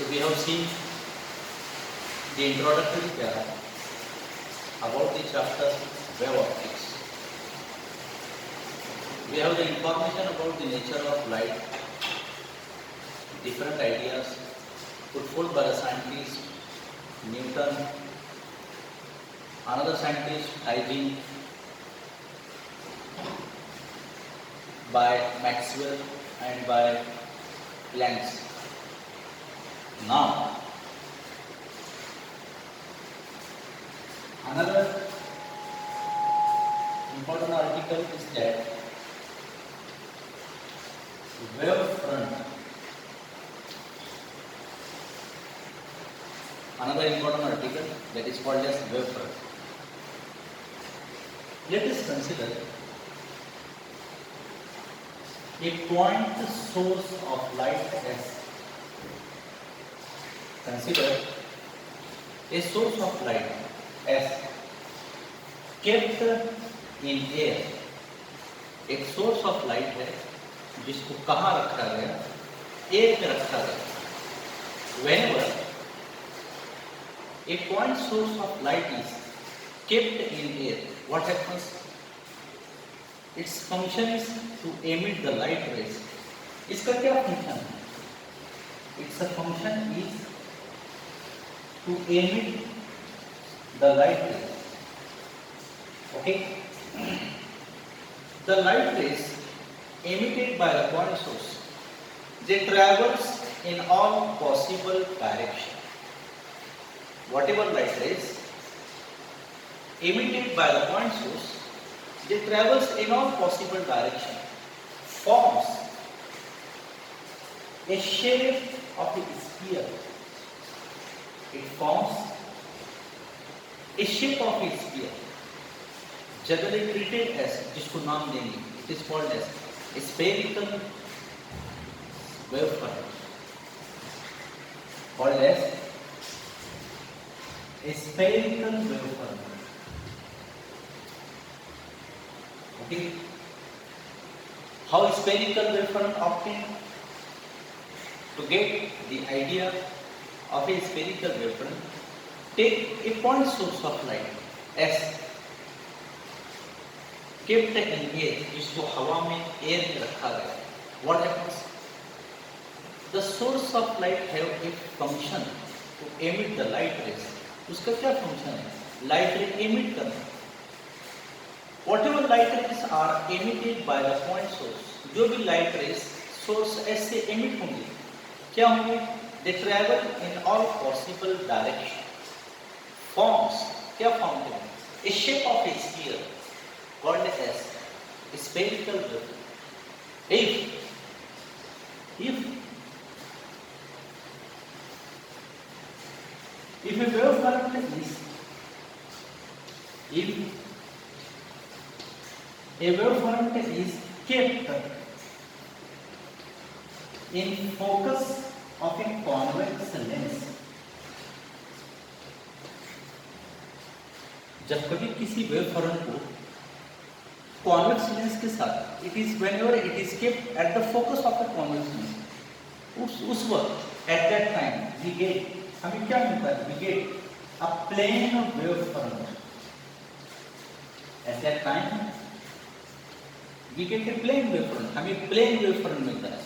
So we have seen the introductory para about the chapter wave optics. We have the information about the nature of light, different ideas put forth by the scientist Newton, another scientist Hygiene, by Maxwell and by Planck. Now, another important article is that wave front. Another important article that is called as wave front. Let us consider a point source of light as. Consider a source of light as kept in air. एक source of light है जिसको कहाँ रखा गया? Air में रखा गया. Whenever a point source of light is kept in air, what happens? Its function is to emit the light rays. इसका क्या फंक्शन है? Its function is to emit the light rays. Okay? The light rays emitted by the point source, they travels in all possible directions. Whatever light rays emitted by the point source, they travels in all possible directions, forms a shape of a sphere. It forms a shape of a sphere, generally treated as, जिसको नाम देंगे, it is called as spherical wavefront, called as spherical wavefront. Okay, how spherical wavefront obtained? To get the idea of a spherical wavefront, take a point source of light S kept in air, जिसको हवा में air में रखा गया. What happens? The source of light have a function to emit the light rays. उसका क्या function है? Light ray emit करना. Whatever light rays are emitted by the point source, जो भी light rays source S से emit होंगे, क्या होंगे? They travel in all possible directions. Forms, क्या form है? A shape of a sphere called as spherical wave. If a wavefront is kept in focus of a convex lens, जब कभी किसी wavefront को कॉन्वेक्स लेंस के साथ, it is whenever it is kept at the focus of a convex lens, उस वक्त at that time we get, हमें क्या मिलता है? We get a plane wavefront. At that time we get a plane wavefront. हमें plane wavefront मिलता है.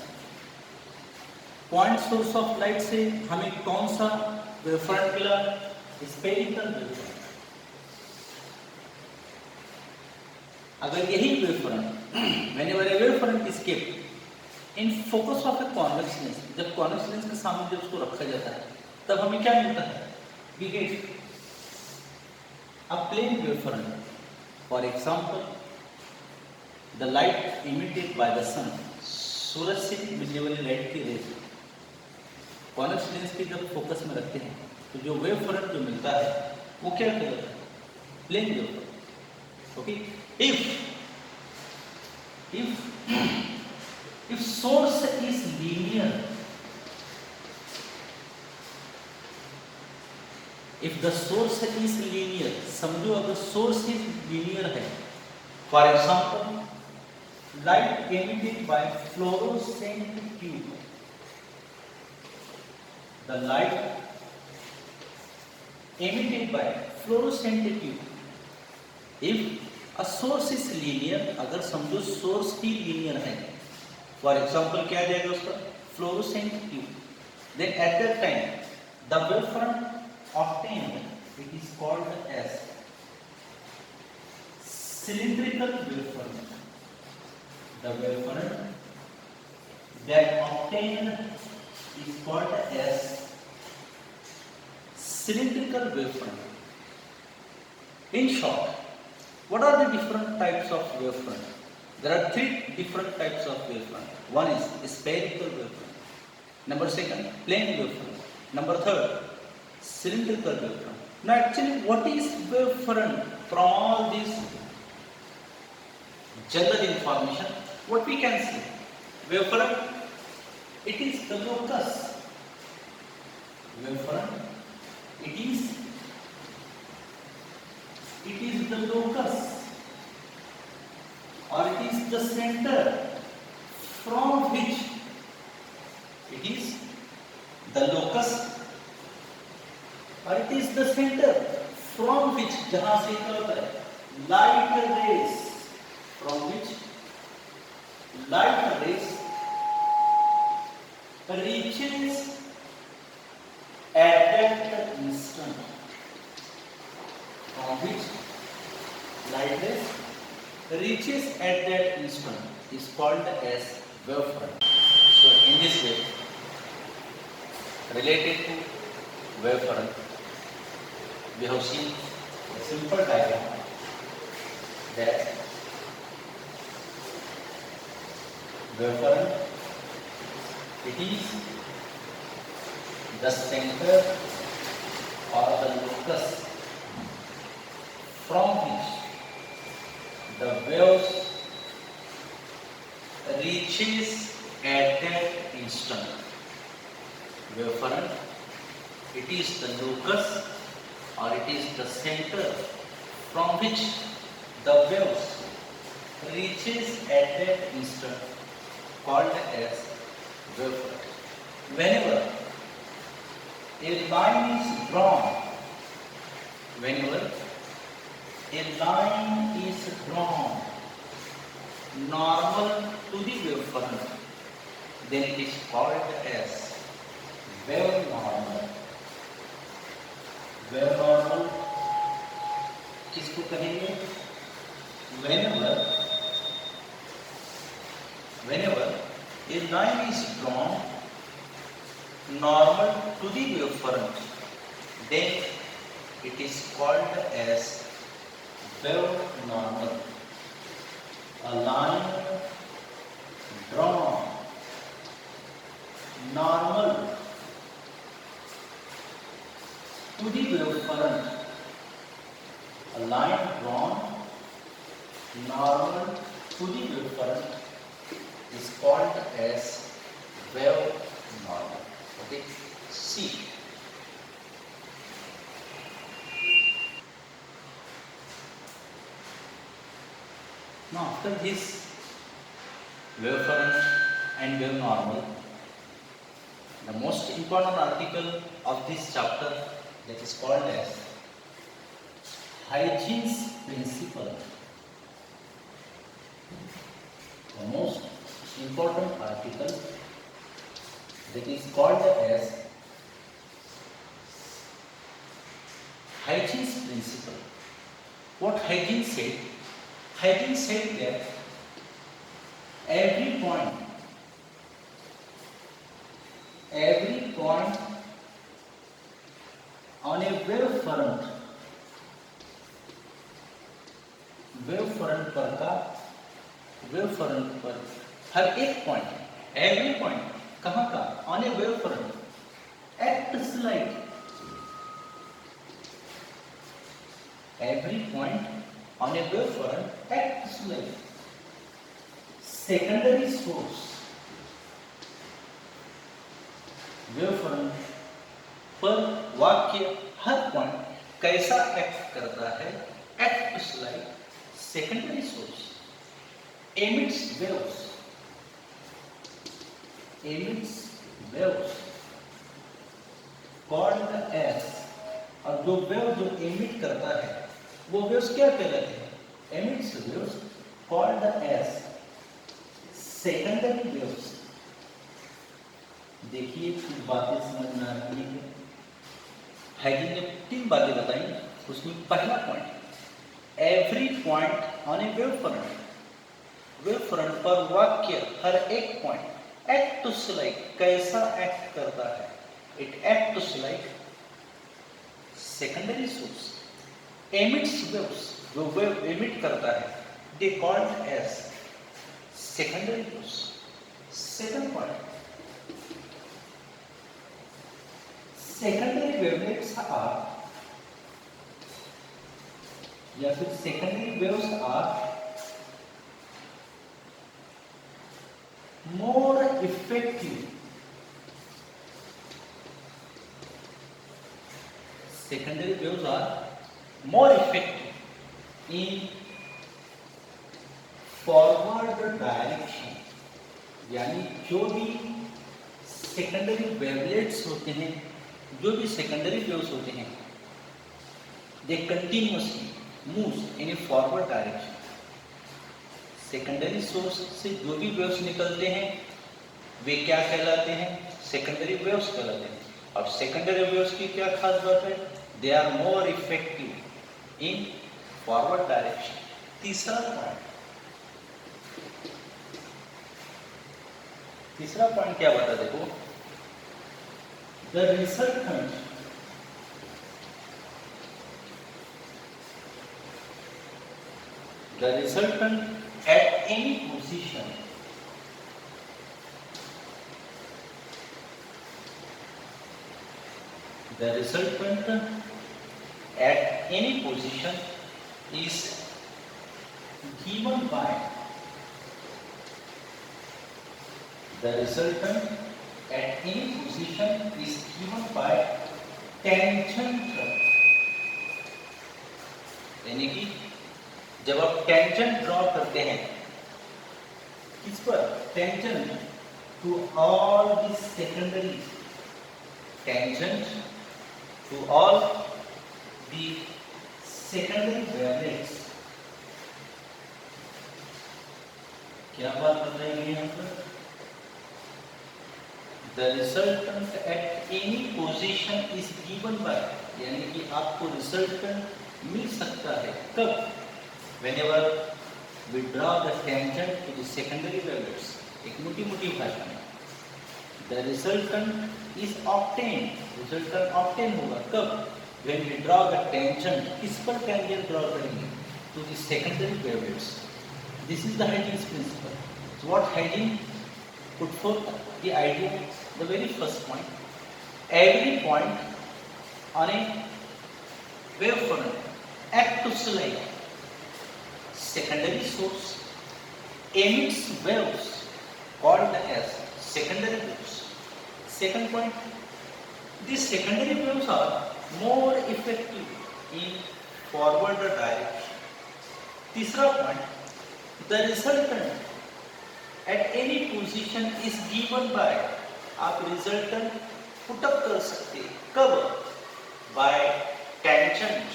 Point source of light से हमें कौन सा वेवफ्रंट मिला? Spherical wavefront. अगर यही wavefront, whenever A wavefront is kept in focus of a convex lens, जब कॉन्वेक्स लेंस के सामने जब उसको रखा जाता है, तब हमें क्या मिलता है? We get a plane wavefront. For example, the light emitted by the sun, सूरज से मिलने वाली लाइट की रेज कॉन्वेक्स लेंस के जब फोकस में रखते हैं, तो जो वेवफ्रंट जो मिलता है वो क्या कहलाता है? Plane wavefront. Okay, if source is linear, if the source is linear, समझो अगर source is linear है, for example, light emitted by fluorescent tube, the light emitted by fluorescent tube. If a source is linear, अगर समझो source ही linear है, for example क्या आ जाएगा उसका, fluorescent tube, then at that time the wavefront obtained, it is called as cylindrical wavefront. The wavefront that obtained is called as cylindrical wavefront. In short, what are the different types of wavefront? There are three different types of wavefront. One is spherical wavefront. Number second, plane wavefront. Number third, cylindrical wavefront. Now actually what is wavefront? From all these general information, what we can see? Wavefront, it is the locus. Wavefront, it is the locus, or it is the center from which it is the locus, or it is the center from which जहां से क्या होता है light rays, from which light rays reaches at that instant, from which light rays reaches at that instant is called as wavefront. So in this way, related to wavefront, we have seen a simple diagram that wavefront, it is the center or the locus from which the waves reaches at that instant. Wavefront, it is the locus or it is the center from which the waves reaches at that instant, called as wavefront. Whenever a line is drawn, whenever a line is drawn normal to the wavefront, then it is called as wave normal. Wave normal किसको कहेंगे? Whenever a line is drawn normal to the wavefront, then it is called as wave normal. A line drawn normal to the wavefront, a line drawn normal to the wavefront is called as wave normal. Okay, see. Now after this wavefront and wave normal, the most important article of this chapter, that is called as Huygens principle. The most important article that is called as Huygens principle. What Huygens said? Huygens said that every point on a wavefront पर हर एक point, every point कहाँ का, on A wavefront acts like, every point on a wavefront acts like secondary source. wavefront पर वाक्य हर point कैसा act करता है? acts like secondary source, emits waves S, और जो वेव जो एमिट करता है वो वेव्स क्या कहलाते हैं? Emits waves called as secondary waves. देखिए कुछ बातें समझ में आ रही है। हाइजेन ने 3 बातें बताई, उसमें पहला point, every point on a wave front पर वाक्य हर एक पॉइंट एक्ट्स लाइक कैसा एक्ट करता है? It acts like secondary source emits waves, जो वेव एमिट करता है they called as secondary waves. Second point, secondary wavelets are या फिर secondary waves are more effective, secondary waves are more effective in forward direction, यानी जो भी secondary wavelets होते हैं, जो भी सेकेंडरी वेव्स होते हैं, they continuously moves in a forward direction. Secondary source से जो भी वेव्स निकलते हैं वे क्या कहलाते हैं? सेकेंडरी वेव्स कहलाते हैं। अब सेकेंडरी वेव्स की क्या खास बात है? They are more effective in forward direction. तीसरा पॉइंट क्या बता? देखो, the resultant at any position the resultant at any position is given by the resultant at any position is given by tangent, यानी कि जब आप टेंजेंट ड्रॉ करते हैं किस पर? Tangent to all the secondary, tangent to all the secondary wavelets. क्या बात कर रहे हैं यहाँ पर? The resultant at any position is given by, यानी कि आपको रिजल्टेंट मिल सकता है कब? Whenever we draw the tangent to the secondary wavelets, एक मोटी भाषा में, the resultant is obtained, resultant obtain होगा कब? When we draw the tangent, किस पर tangent draw करेंगे? To the secondary wavelets. This is the Huygens principle. So what Huygens put forth the idea, the very first point, every point on a wavefront acts like secondary source emits waves called as secondary waves. Second point, these secondary waves are more effective in forward direction. तीसरा point, the resultant at any position is given by, आप resultant put up कर सकते कब? By tangent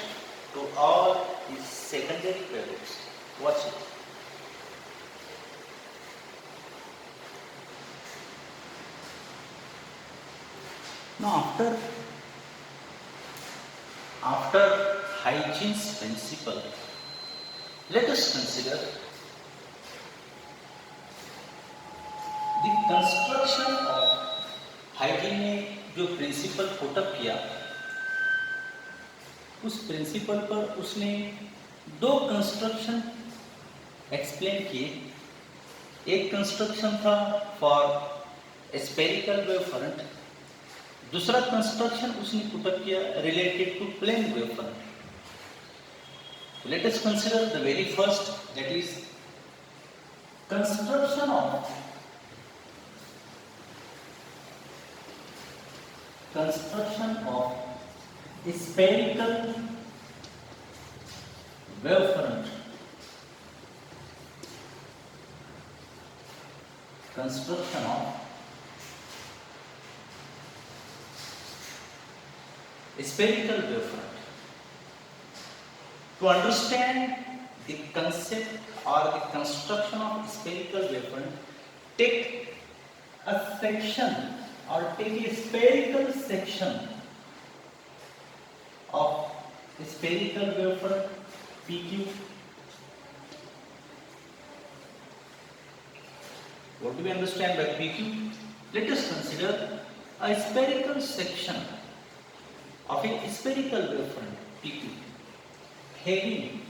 to all these secondary wavelets. Watch it. Now after Huygens principle, let us consider the construction of Huygens ने जो principal put up किया, उस principal पर उसने 2 कंस्ट्रक्शन एक्सप्लेन किए। एक कंस्ट्रक्शन था फॉर स्फेरिकल वेव फ्रंट, दूसरा कंस्ट्रक्शन उसने पुटअप किया related to plane wave front. Let us consider the very first, that is construction of spherical wave front. Construction of spherical wavefront. To understand the concept or the construction of spherical wavefront, take a section or take a spherical section of spherical wavefront PQ. What do we understand by PQ? Let us consider a spherical section of a spherical wavefront PQ having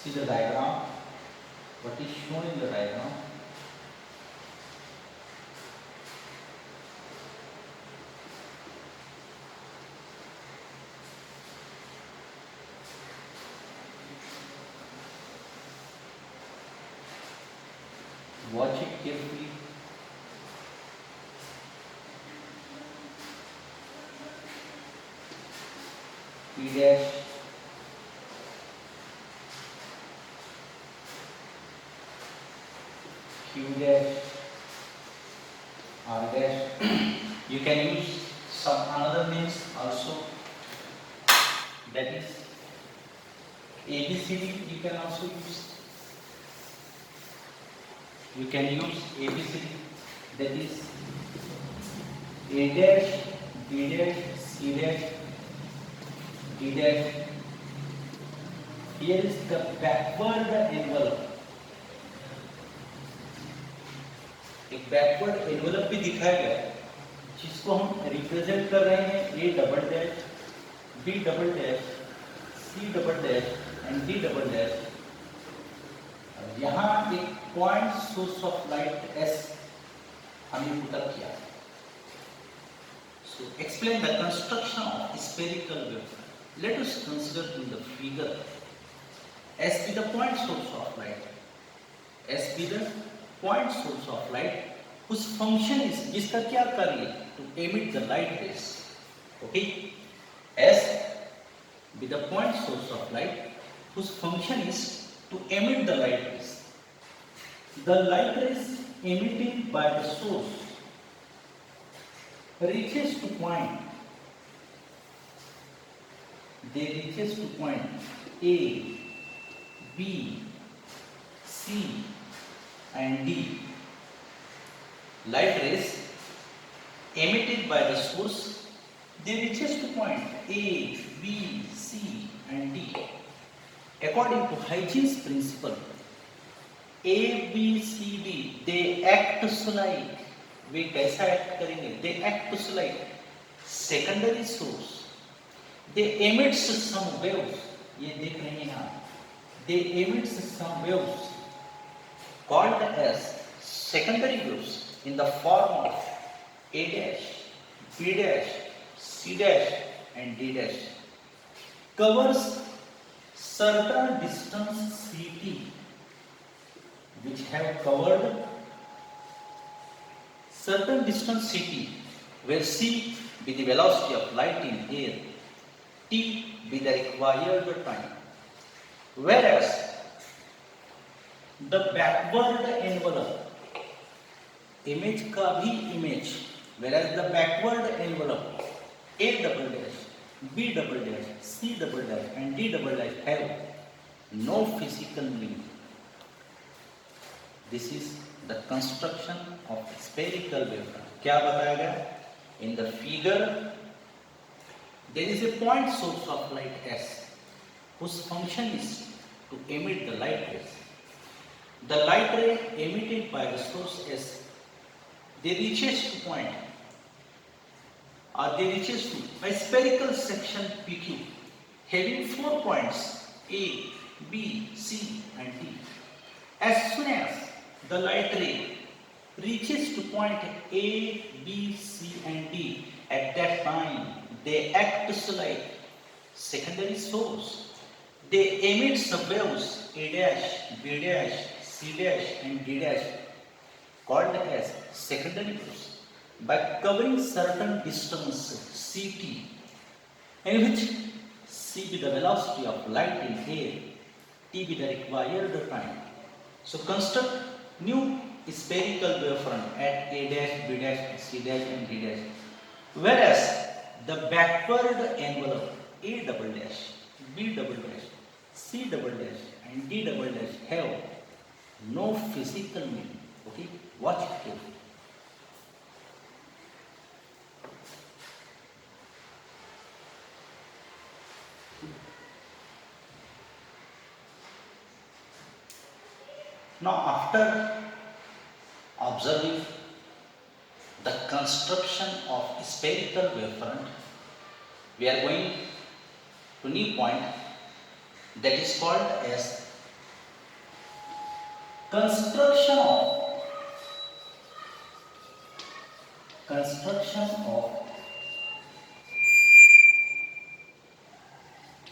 see the diagram, what is shown in the diagram. Watch it carefully. P dash, Q dash, R dash. You can use some another names also. That is ABCD. You can also use. You can use ABCD. That is A dash, B dash, C dash, D dash. Here is the backward envelope. एक backward envelope भी दिखाया गया है जिसको हम represent कर रहे हैं A double dash, B double dash, C double dash and D double dash. यहाँ एक point source of light S हमने पुट किया. So explain the construction of spherical wavefront. Let us consider in the figure S be the point source of light. S be the point source of light whose function is जिसका क्या कार्य to emit the light rays. Okay, S be the point source of light whose function is to emit the light rays. The light rays emitted by the source reaches to point. They reaches to point A, B, C and D. Light rays emitted by the source, they reaches to point A, B, C and D. According to Huygens principle, A, B, C, D, they act like, वे कैसा act करेंगे? They act like secondary source. They emit some waves. ये देख रहे हैं आप. They emit some waves called as secondary waves in the form of A dash, B dash, C dash and D dash. Covers certain distance Ct which have covered certain distance Ct, where c be the velocity of light in air, t be the required time. Whereas the backward envelope, image का भी image, whereas the backward envelope A double dash, B double dash, C double dash and D double dash have no physical link. This is the construction of spherical wavefront. क्या बताया गया? In the figure, there is a point source of light S, whose function is to emit the light rays. The light ray emitted by the source S, they reaches to point, or they reaches to a spherical section PQ, having 4 points A, B, C and D. As soon as the light ray reaches to point A, B, C and D, at that time they act like secondary source. They emit some waves A dash, B dash, C dash and D dash called as secondary waves by covering certain distance Ct, in which c be the velocity of light in air, t be the required time. So construct new spherical wavefront at a dash, b dash, c dash and d dash, whereas the backward envelope a double dash, b double dash, c double dash and d double dash have no physical meaning. Okay, watch it carefully. Now after observing the construction of spherical wavefront, we are going to new point that is called as construction of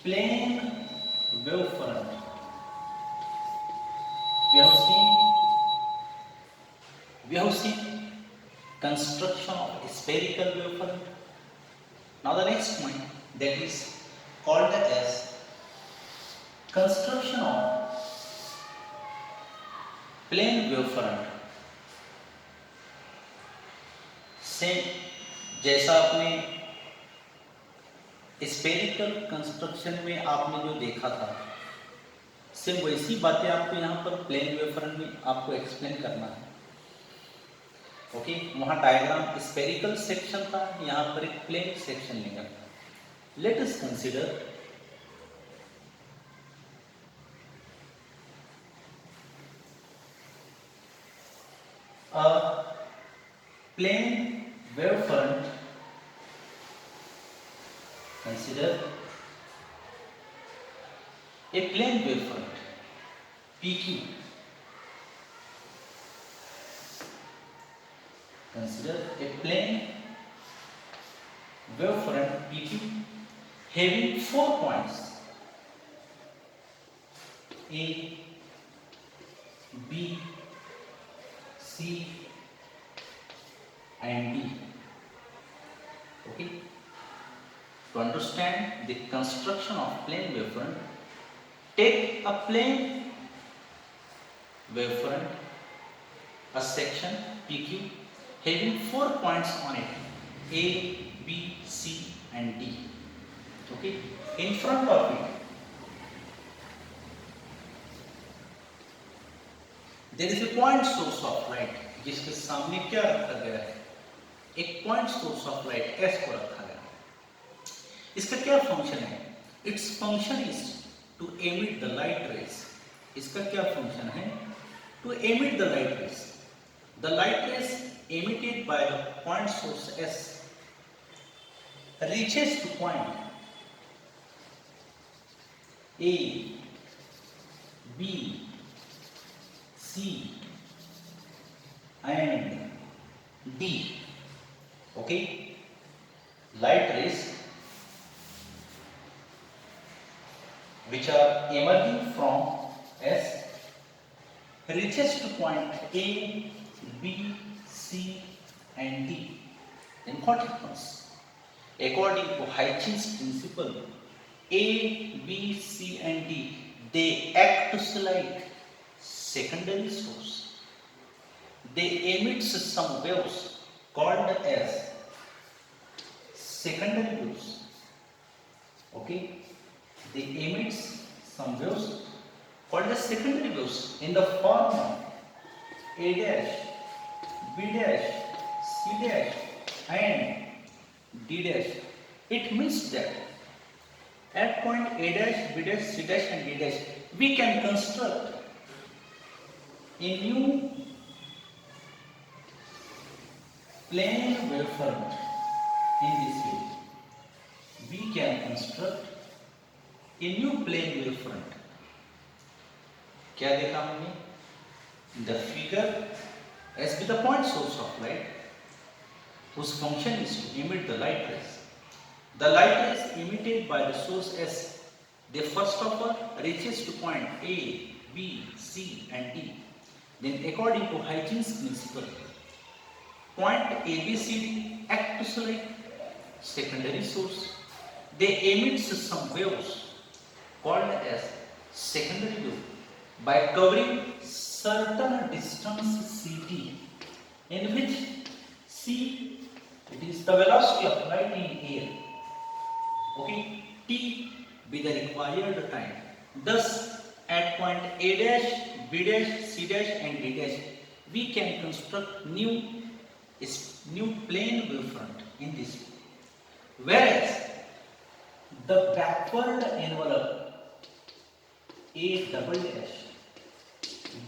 plane wavefront. We have seen construction of spherical wavefront. Now the next point that is called as construction of plane wavefront. Same जैसा आपने spherical construction में आपने जो देखा था, same वैसी बातें आपको यहाँ पर प्लेन वेवफ्रंट में आपको एक्सप्लेन करना है. ओके, वहाँ डायग्राम स्फेरिकल सेक्शन था, यहाँ पर एक प्लेन सेक्शन लेगा. Late us consider a plane wavefront. Consider a plane wavefront PQ. Consider a plane wavefront PQ having 4 points A, B, C and D. Okay. To understand the construction of plane wavefront, take a plane wavefront, a section PQ having 4 points on it, A, B, C and D. Okay. In front of it, there is a point source of light. जिसके सामने क्या रखा गया है? एक point source of light S को रखा गया. इसका क्या फंक्शन है? Its function is to emit the light rays. इसका क्या फंक्शन है? To emit the light rays. The light rays emitted by the point source S reaches to point A, B, C and D. Okay, light rays which are emerging from S reaches to point A, B, C and D. Then what happens? According to Hitchens principle, A, B, C and D, they act like secondary source. They emit some waves called as secondary waves. Okay, they emit some waves called as secondary waves in the form of A dash, B dash, C dash and D dash. It means that at point A dash, B dash, C dash and D dash, we can construct a new plane wavefront. In this way, we can construct a new plane wavefront. क्या देखा हमने? The figure S be the point source of light, whose function is to emit the light rays. The light rays emitted by the source S, they first of all reaches to point A, B, C and D. Then according to Hitchens principle, point A, B, C, D acts like secondary source. they emit some waves called as secondary wave by covering certain distance ct, in which c, it is the velocity of light in air, okay, t be the required time. Thus at point a dash, b dash, c dash and d dash we can construct new plane wavefront in this. Whereas the backward envelope a double dash,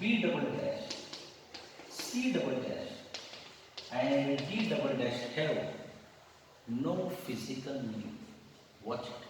b double dash, c double dash and d double dash have no physical meaning. Watch it.